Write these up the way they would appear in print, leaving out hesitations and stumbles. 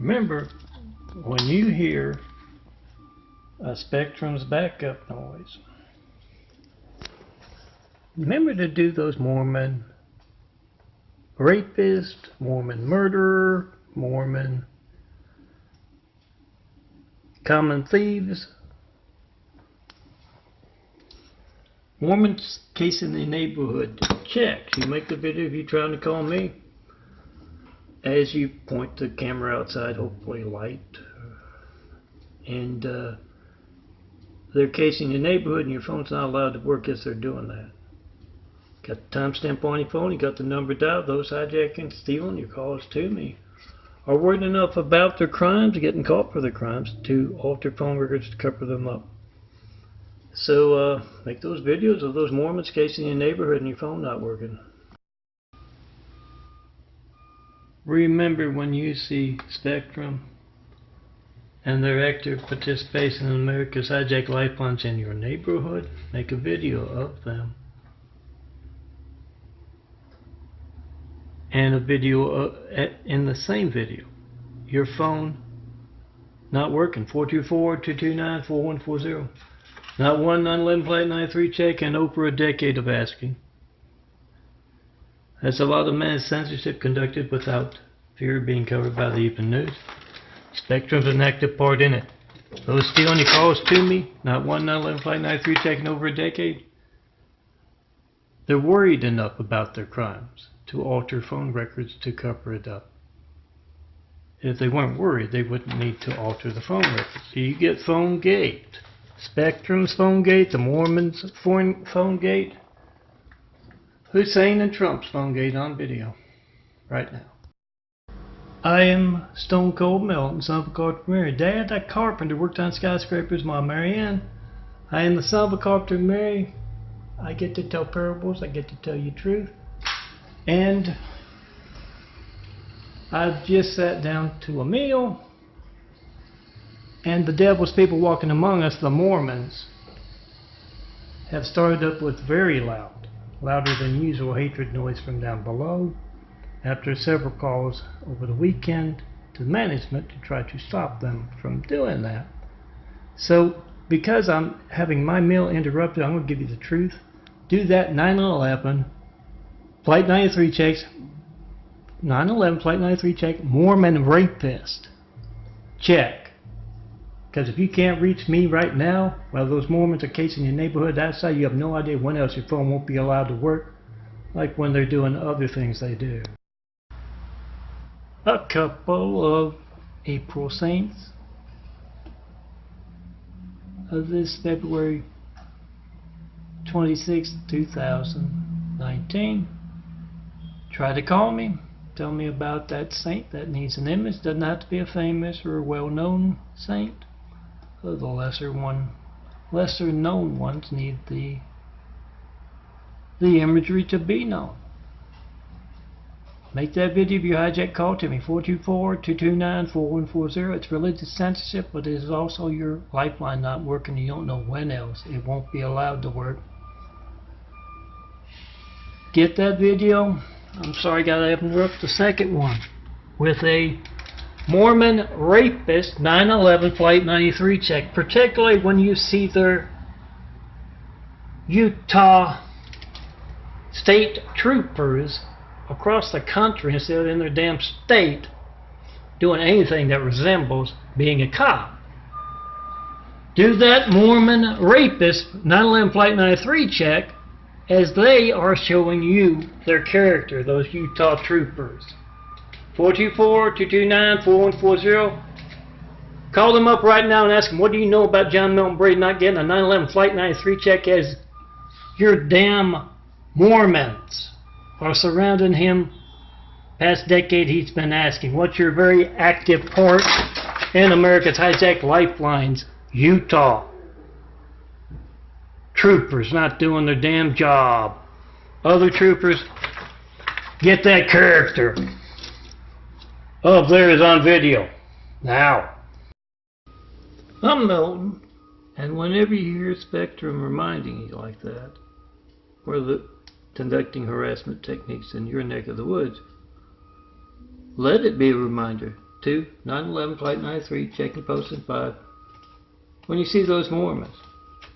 Remember, when you hear a Spectrum's backup noise, remember to do those Mormon rapist, Mormon murderer, Mormon common thieves, Mormons casing the neighborhood checks. You make the video if you're trying to call me. As you point the camera outside, hopefully light, and they're casing the neighborhood and your phone's not allowed to work as they're doing that. Got the timestamp on your phone, you got the number dialed. Those hijacking, stealing your calls to me are worried enough about their crimes, getting caught for their crimes, to alter phone records to cover them up. So make those videos of those Mormons casing your neighborhood and your phone not working. Remember, when you see Spectrum and their active participation in America's hijacked lifelines in your neighborhood, make a video of them. And a video in the same video, your phone not working, 424-229-4140. Not one 911 Flight 93 check, and over a decade of asking. That's a lot of mass censorship conducted without fear of being covered by the evening news. Spectrum's an active part in it. Those stealing your calls to me, not one 911 Flight 93 check in over a decade. They're worried enough about their crimes to alter phone records to cover it up. If they weren't worried, they wouldn't need to alter the phone records. So you get phone gate. Spectrum's phone gate, the Mormons' phone gate, Hussein and Trump's phone gate on video right now. I am Stone Cold Melton, son of a carpenter Mary. Dad, that carpenter worked on skyscrapers, Mom, Marianne. I am the son of a carpenter Mary. I get to tell parables, I get to tell you truth. And I've just sat down to a meal, and the devil's people walking among us, the Mormons, have started up with very loud, louder than usual hatred noise from down below, after several calls over the weekend to management to try to stop them from doing that. So, because I'm having my meal interrupted, I'm going to give you the truth. Do that 9/11 Flight 93 checks, 9/11 Flight 93 check, Mormon rapist check. Because if you can't reach me right now, while those Mormons are casing your neighborhood outside, you have no idea when else your phone won't be allowed to work, like when they're doing other things they do. A couple of April Saints of this February 26, 2019. Try to call me, tell me about that saint that needs an image. Doesn't have to be a famous or a well-known saint. The lesser known ones need the imagery to be known. Make that video of your hijack call to me, 424-229-4140. It's religious censorship, but it is also your lifeline not working. You don't know when else it won't be allowed to work. Get that video. I'm sorry, gotta interrupt the second one with a Mormon rapist 9/11 Flight 93 check, particularly when you see their Utah state troopers across the country instead of in their damn state doing anything that resembles being a cop. Do that Mormon rapist 9/11 Flight 93 check as they are showing you their character, those Utah troopers. 424-229-4140. Call them up right now and ask them, what do you know about John Milton Brady not getting a 9/11 Flight 93 check, as your damn Mormons are surrounding him. Past decade he's been asking, what's your very active part in America's hijacked lifelines? Utah troopers not doing their damn job. Other troopers, get that character of theirs on video now. I'm Milton, and whenever you hear Spectrum reminding you like that, or conducting harassment techniques in your neck of the woods, let it be a reminder 2 911 Flight 93, checking posting 5. When you see those Mormons,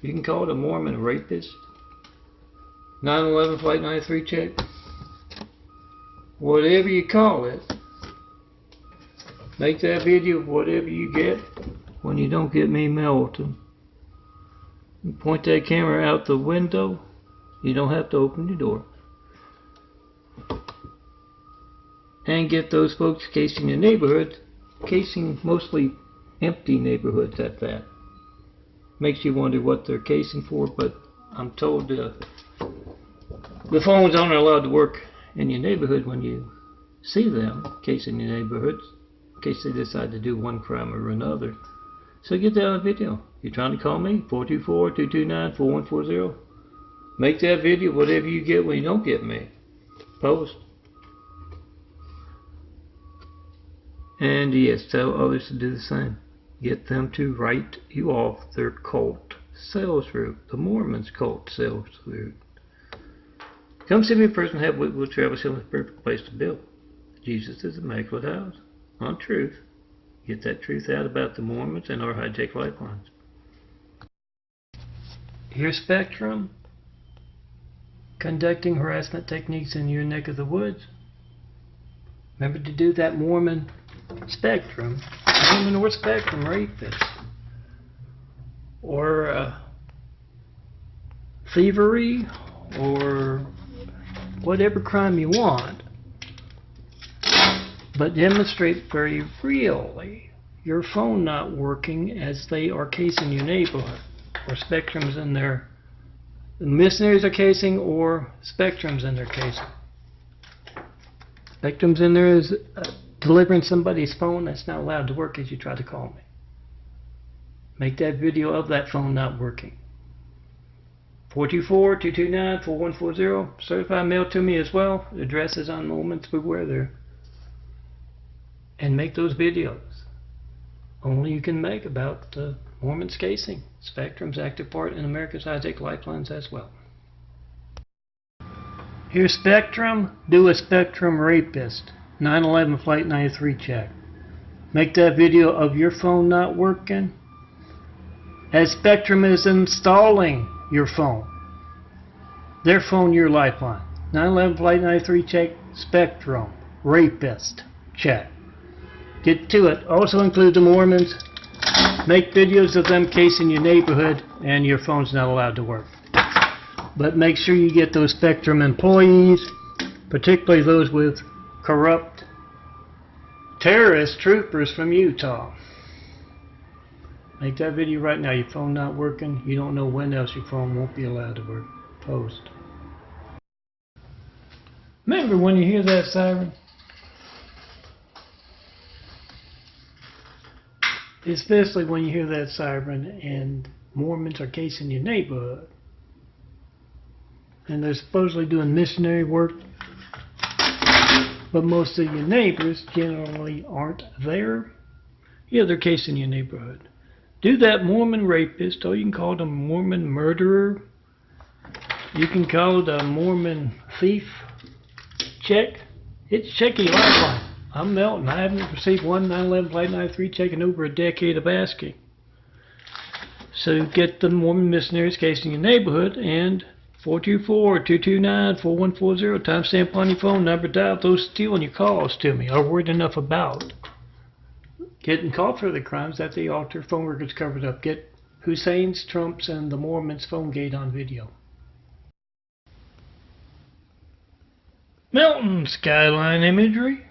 you can call it a Mormon rapist. 911 Flight 93 check. Whatever you call it, make that video of whatever you get when you don't get me, Melton. You point that camera out the window. You don't have to open your door. And get those folks casing your neighborhood, casing mostly empty neighborhoods at that. Makes you wonder what they're casing for, but I'm told the phones aren't allowed to work in your neighborhood when you see them casing your neighborhoods, in case they decide to do one crime or another. So get that on video. You're trying to call me, 424-229-4140. Make that video, whatever you get when you don't get me. Post. And yes, tell others to do the same. Get them to write you off their cult sales route, the Mormons cult sales route. Come see me in person, have Whitwood Travis Hill, the perfect place to build. Jesus is Immaculate House. On truth. Get that truth out about the Mormons and our hijacked lifelines. Here's Spectrum conducting harassment techniques in your neck of the woods. Remember to do that Mormon Spectrum, Mormon or Spectrum rapist, or thievery, or whatever crime you want, but demonstrate very really your phone not working as they are casing your neighborhood, or Spectrums in their, the missionaries are casing, or Spectrums in their casing. Spectrums in there is delivering somebody's phone that's not allowed to work as you try to call me. Make that video of that phone not working. 424-229-4140. Certified mail to me as well. The address is on Moments Beware there. And make those videos. Only you can make about Mormons casing. Spectrum's active part in America's hijacked lifelines as well. Here's Spectrum. Do a Spectrum rapist. 911 Flight 93 check. Make that video of your phone not working as Spectrum is installing your phone. Their phone, your lifeline. 911 Flight 93 check. Spectrum rapist check. Get to it. Also include the Mormons. Make videos of them casing your neighborhood and your phone's not allowed to work. But make sure you get those Spectrum employees, particularly those with corrupt terrorist troopers from Utah. Make that video right now. Your phone not working. You don't know when else your phone won't be allowed to work. Post. Remember when you hear that siren? Especially when you hear that siren and Mormons are casing your neighborhood. And they're supposedly doing missionary work. But most of your neighbors generally aren't there. Yeah, they're casing your neighborhood. Do that Mormon rapist, or you can call it a Mormon murderer. You can call it a Mormon thief. Check. It's Checky Lifeline. I'm Melton. I haven't received one 911 Flight 93 check in over a decade of asking. So get the Mormon missionaries casing your neighborhood, and 424-229-4140, timestamp on your phone number, dial those stealing your calls to me are worried enough about getting caught for the crimes that they alter phone records covered up. Get Hussein's, Trump's, and the Mormons' phone gate on video. Melton skyline imagery.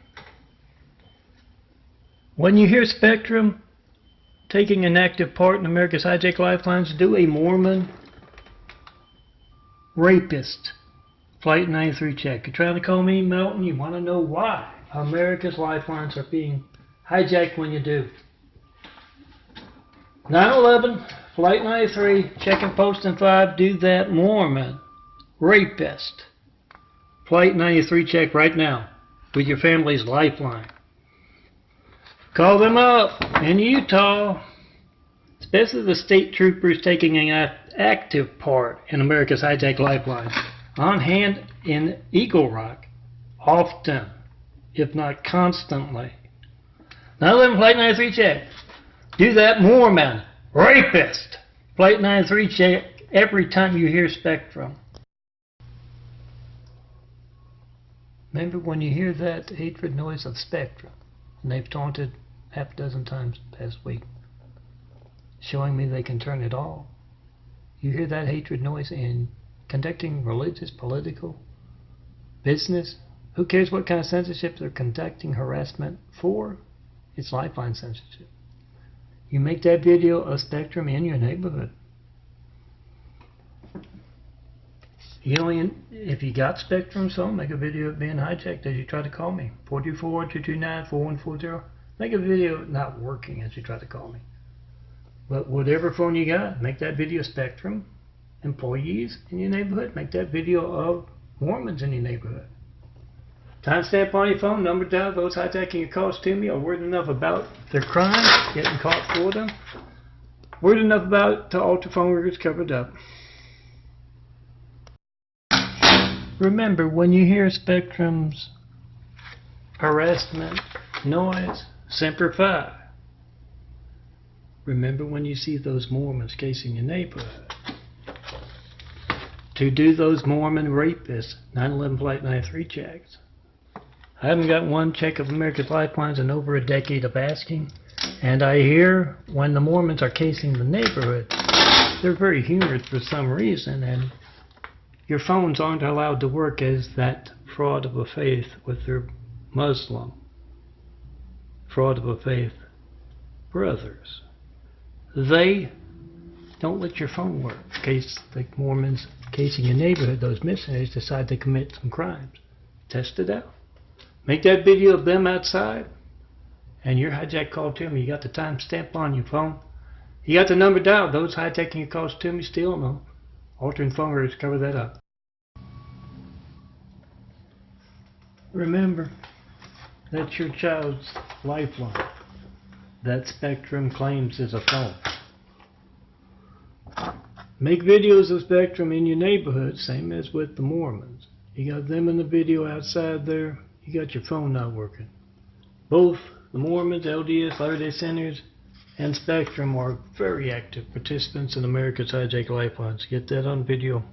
When you hear Spectrum taking an active part in America's hijacked lifelines, do a Mormon rapist Flight 93 check. You're trying to call me, Melton. You want to know why America's lifelines are being hijacked when you do. 911 Flight 93 check and post in 5. Do that Mormon rapist Flight 93 check right now with your family's lifeline. Call them up in Utah, especially the state troopers taking an active part in America's hijacked lifelines. On hand in Eagle Rock, often, if not constantly. 911 plate 93 check. Do that Mormon. Rapist. Plate 93 check every time you hear Spectrum. Remember when you hear that hatred noise of Spectrum, and they've taunted half a dozen times past week, showing me they can turn it off. You hear that hatred noise in conducting religious, political, business. Who cares what kind of censorship they're conducting harassment for? It's Lifeline censorship. You make that video of Spectrum in your neighborhood. You only, if you got Spectrum's phone, make a video of being hijacked as you try to call me. 424-229-4140. Make a video not working as you try to call me. But whatever phone you got, make that video Spectrum employees in your neighborhood. Make that video of Mormons in your neighborhood. Timestamp on your phone, number down, those hijacking your calls to me are word enough about their crimes, getting caught for them. Word enough about it to alter phone records covered up. Remember, when you hear Spectrum's harassment noise, Semper Fi. Remember when you see those Mormons casing your neighborhood. To do those Mormon rapists, 911 plate 93 checks. I haven't got one check of America's Lifelines in over a decade of asking, and I hear when the Mormons are casing the neighborhood, they're very humorous for some reason, and your phones aren't allowed to work as that fraud of a faith with their Muslim fraud of a faith brothers. They don't let your phone work in case the Mormons casing your neighborhood, those missionaries, decide to commit some crimes. Test it out. Make that video of them outside, and your hijack call to me. You got the timestamp on your phone. You got the number dialed. Those hijacking your calls to me, stealing them, altering phone records, cover that up. Remember, that's your child's lifeline. That Spectrum claims is a phone. Make videos of Spectrum in your neighborhood, same as with the Mormons. You got them in the video outside there. You got your phone not working. Both the Mormons, LDS, Latter-day Saints, and Spectrum are very active participants in America's Hijack Lifelines. Get that on video.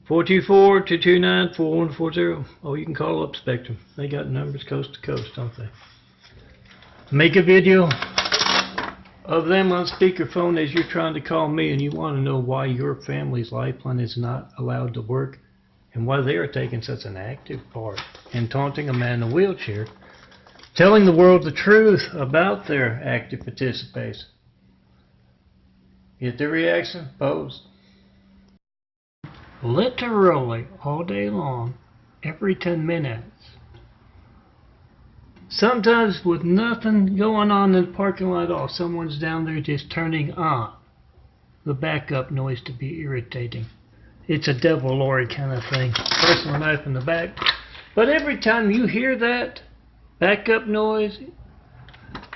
424-229-4140. Oh, you can call up Spectrum. They got numbers coast to coast, don't they? Make a video of them on speakerphone as you're trying to call me, and you want to know why your family's lifeline is not allowed to work and why they are taking such an active part in taunting a man in a wheelchair, telling the world the truth about their active participation. Get their reaction? Post. Literally all day long, every 10 minutes. Sometimes with nothing going on in the parking lot at all, someone's down there just turning on the backup noise to be irritating. It's a devil lorry kind of thing. Personal knife in the back. But every time you hear that backup noise,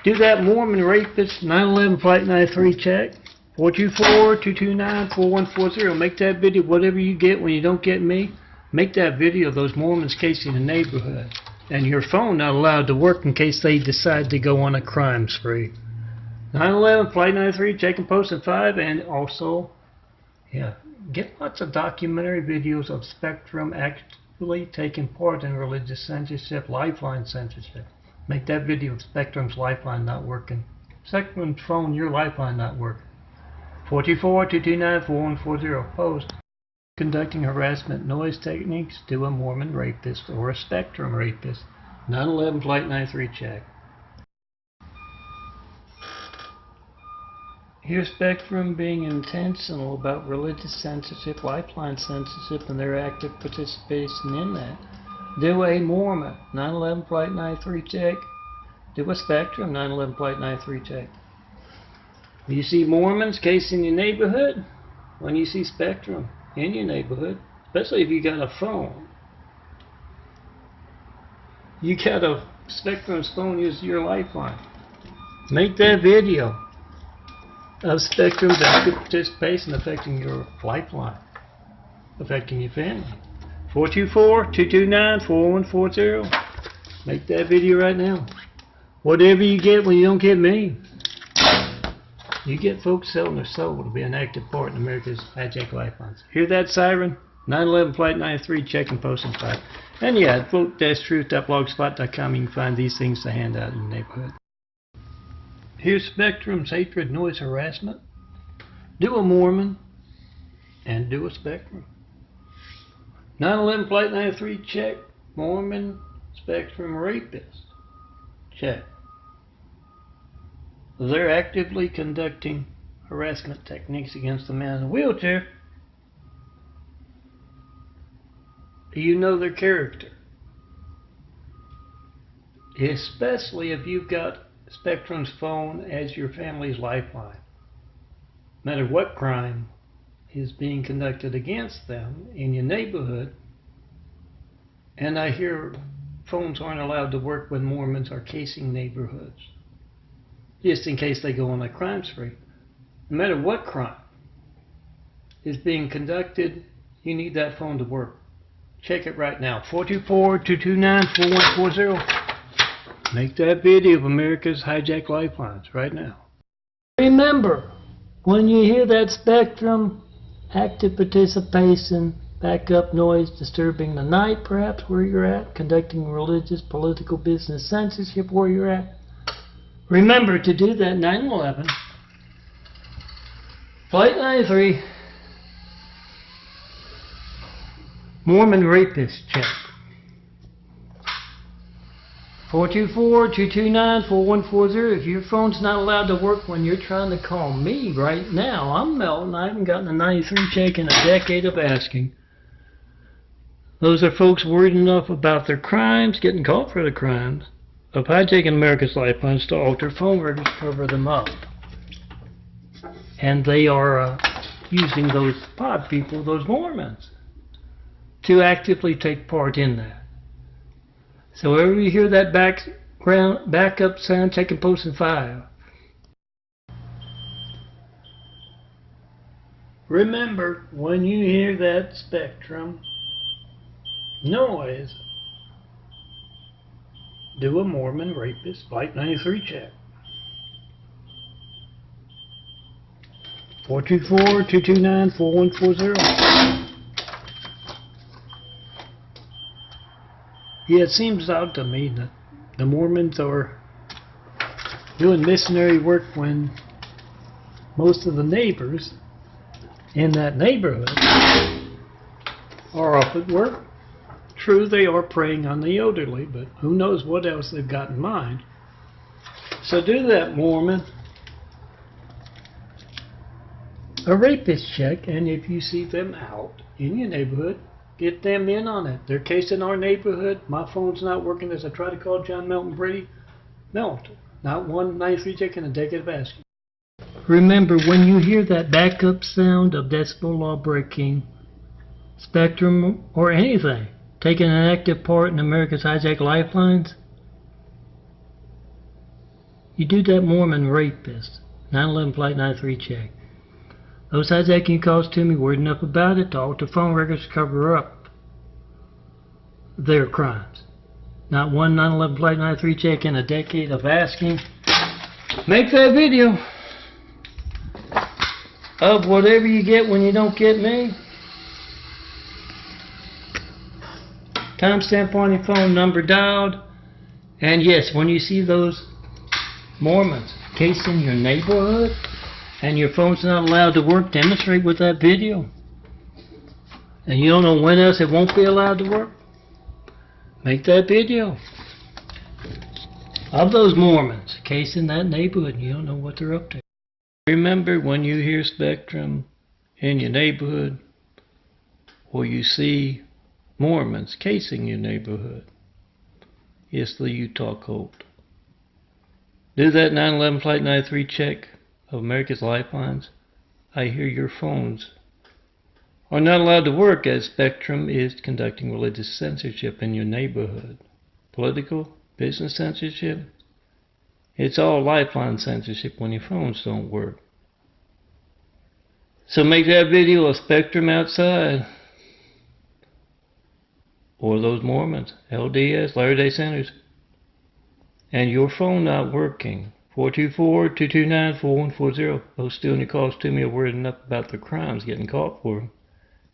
do that Mormon rapist 911 plate 93 check. 424-229-4140. Make that video, whatever you get when you don't get me. Make that video of those Mormons casing the neighborhood. And your phone not allowed to work in case they decide to go on a crime spree. 911 plate 93 check and post at 5. And also, get lots of documentary videos of Spectrum actually taking part in religious censorship, Lifeline censorship. Make that video of Spectrum's Lifeline not working. Spectrum's phone, your Lifeline not working. 424-229-4140. Post. Conducting harassment noise techniques to a Mormon rapist or a Spectrum rapist. 911 plate 93 check. Here's Spectrum being intentional about religious censorship, Lifeline censorship, and their active participation in that. Do a Mormon 911 plate 93 check. Do a Spectrum 911 plate 93 check. You see Mormons casing your neighborhood? When you see Spectrum in your neighborhood, especially if you got a phone. You got a Spectrum's phone is your lifeline. Make that video of Spectrum's active participation affecting your lifeline, affecting your family. 424-229-4140. Make that video right now. Whatever you get when you don't get me. You get folks selling their soul to be an active part in America's hijacked lifelines. Hear that siren? 911 Flight 93, check and post and file. And yeah, at vote-truth.blogspot.com you can find these things to hand out in your neighborhood. Here's Spectrum's hatred, noise, harassment. Do a Mormon and do a Spectrum. 911 Flight 93, check. Mormon, Spectrum, Rapist, check. They're actively conducting harassment techniques against the man in the wheelchair. You know their character. Especially if you've got Spectrum's phone as your family's lifeline. No matter what crime is being conducted against them in your neighborhood, and I hear phones aren't allowed to work when Mormons are casing neighborhoods, just in case they go on a crime spree. No matter what crime is being conducted, you need that phone to work. Check it right now. 424-229-4140. Make that video of America's hijacked lifelines right now. Remember, when you hear that Spectrum, active participation, backup noise disturbing the night, perhaps where you're at, conducting religious, political, business censorship where you're at, remember to do that 911 Flight 93 Mormon Rapist check. 424-229-4140. If your phone's not allowed to work when you're trying to call me right now, I'm Melton. I haven't gotten a 93 check in a decade of asking. Those are folks worried enough about their crimes, getting caught for the crimes, of hijacking America's lifelines to alter phone records to cover them up. And they are using those pod people, those Mormons, to actively take part in that. So whenever you hear that backup sound, check and post and file. Remember, when you hear that Spectrum noise, do a Mormon Rapist Flight 93 check. 424-229-4140. Yeah, it seems odd to me that the Mormons are doing missionary work when most of the neighbors in that neighborhood are off at work. True, they are preying on the elderly, but who knows what else they've got in mind. So do that, Mormon. A rapist check, and if you see them out in your neighborhood, get them in on it. They're casing our neighborhood. My phone's not working as I try to call John Melton Brady. Melton. Not 193 check in a decade of asking. Remember, when you hear that backup sound of decibel law breaking, Spectrum, or anything, taking an active part in America's hijacked lifelines, you do that Mormon Rapist. 911 Flight 93 check. Those hijacking calls to me, worried enough about it to alter phone records to cover up their crimes. Not one 911 Flight 93 check in a decade of asking. Make that video of whatever you get when you don't get me. Timestamp on your phone, number dialed. And yes, when you see those Mormons casing your neighborhood, and your phone's not allowed to work, demonstrate with that video. And you don't know when else it won't be allowed to work? Make that video of those Mormons casing that neighborhood, and you don't know what they're up to. Remember, when you hear Spectrum in your neighborhood, or you see Mormons casing your neighborhood, it's the Utah cult. Do that 911 Flight 93 check of America's lifelines. I hear your phones are not allowed to work as Spectrum is conducting religious censorship in your neighborhood. Political, business censorship. It's all lifeline censorship when your phones don't work. So make that video of Spectrum outside. Or those Mormons, LDS, Latter-day Saints. and your phone not working, 424-229-4140. Those stealing your calls to me are worried enough about their crimes getting caught for them.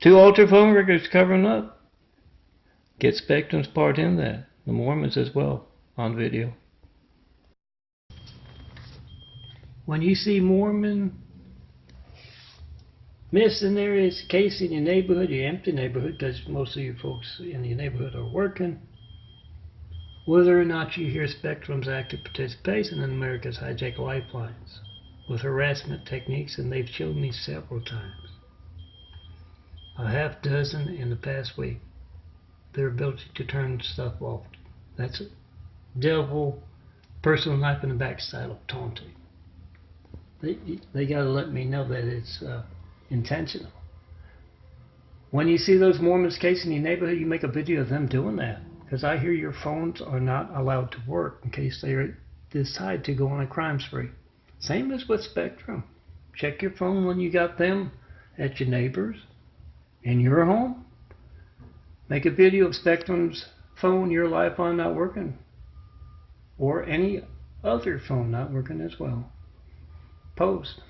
2 altered phone records covering up. Get Spectrum's part in that. The Mormons as well, on video. When you see Mormon missing areas, case in your neighborhood, your empty neighborhood, because most of you folks in your neighborhood are working, whether or not you hear Spectrum's active participation in America's hijacked lifelines with harassment techniques, and they've shown me several times, a half dozen in the past week, their ability to turn stuff off. That's devil, personal knife in the backside of taunting. They got to let me know that it's intentional. When you see those Mormons case in your neighborhood, you make a video of them doing that. Because I hear your phones are not allowed to work in case they decide to go on a crime spree. Same as with Spectrum. Check your phone when you got them at your neighbors, in your home. Make a video of Spectrum's phone, your LIFELINE not working. Or any other phone not working as well. Post.